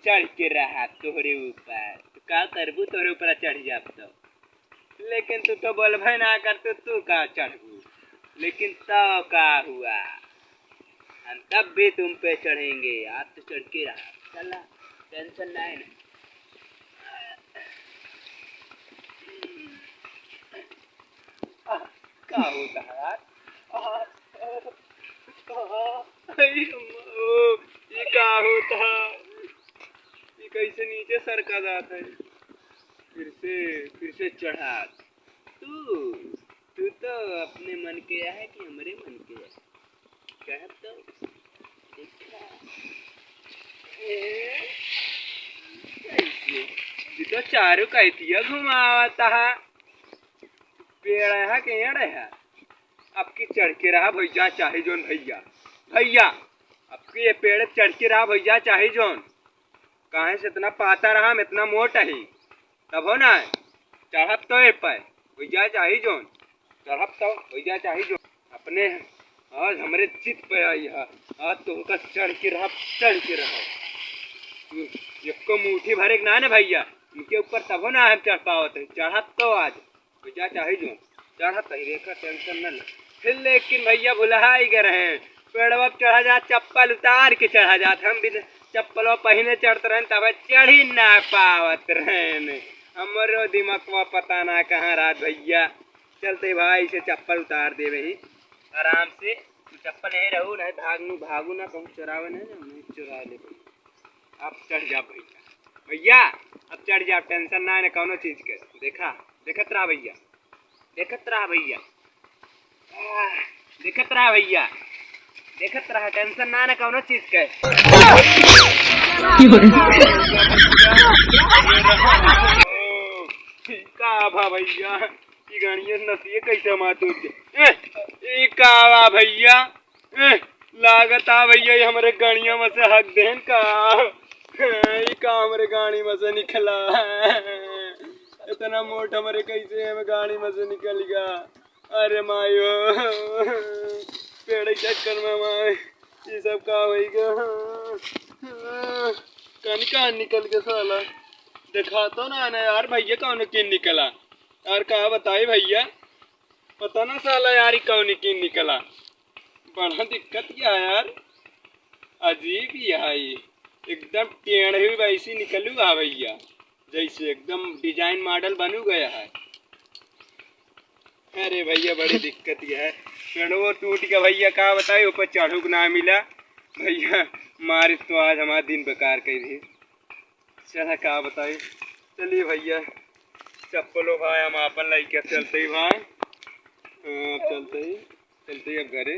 चढ़ के रहा तोहरे ऊपर, तो का करबू तोहरे ऊपर चढ़ जाब तो। लेकिन तू तो बोलबे ना कर तो तू का चढ़बू। लेकिन तो का हुआ, हम तब भी तुम पे चढ़ेंगे। आज तो चढ़ के रहा, चला टेंशन ना है ना। का होता है यार? ये का होता है? ये कैसे नीचे सरका जाता है? फिर से चढ़ा। तू तू तो अपने मन के है कि हमारे मन के है? कह तो देखा। ये तो चारू कैतिया घुमावता है। पेड़ है कि एड़ है? अब की चढ़ के रहा भैया चाहे जोन भैया। भैया अब की ये पेड़ चढ़ के रहा भैया चाहे जोन। कहाँ से इतना पाता रहा, मैं इतना मोटा ही तब हो ना। चढ़ब तो ये पे भैया चाहे जोन, चढ़ब तो भैया चाहे जोन। अपने आज हमारे चित पे आई है। आज तो उनका चढ़ के रहा। एक मुट्ठी भरे ना ना भैया उनके ऊपर तब हो ना हम चढ़ पावत है। चढ़ब तो आज भैया चाहे जोन, चढ़ब तो देखा टेंशन न ले। फिर लेकिन भैया भुला ही गए हैं। पेड़वा चढ़ा जा, चप्पल उतार के चढ़ा जात। हम भी चप्पल पहने चढ़ते रहे तब चढ़ ही ना पावत रहे। हमारो दिमागवा पता ना कहाँ रहा भैया। चलते भाई से चप्पल उतार दे वही आराम से। चप्पल नहीं रहू नहीं भागू ना कहूँ चुरावे नहीं चुरा ले। अब चढ़ जा भैया, भैया अब चढ़ जा, टेंशन ना है कौनो चीज के। देखा देखत रहा भैया, देखत रहा भैया, देखत रहा भैया, देखत रहा। टेंशन ना है कौनो चीज के। का भा भैया ये गाड़िया नसिए कैसे मातू के का बा भैया। लागत आ भैया ये हमारे गाड़िया में से हक देन का। ये का हमारे गाड़ी में से निकला। इतना मोट हमारे कैसे हमें गाड़ी में से निकल गया। अरे मायो पेड़ के चक्कर में माए ये सब का होगा। कन निकल के साला देखा तो ना यार भैया कौन किन निकला यार। कहा बताए भैया, पता ना साला यार कौन किन निकला। बड़ा दिक्कत क्या है यार, अजीब ही है ये। एकदम टेढ़ हुई वैसी निकलू आ भैया, जैसे एकदम डिजाइन मॉडल बनू गया है। अरे भैया बड़ी दिक्कत ये है। पेड़ों टूट गया भैया, कहा बताए ऊपर चढ़ू ना मिला भैया। मारिश तो आज हमारा दिन बेकार कर दी। चला कहा बताए। चलिए भैया चप्पलो भाई हम अपन लाइक चलते ही भाई। चलते ही अब घरे।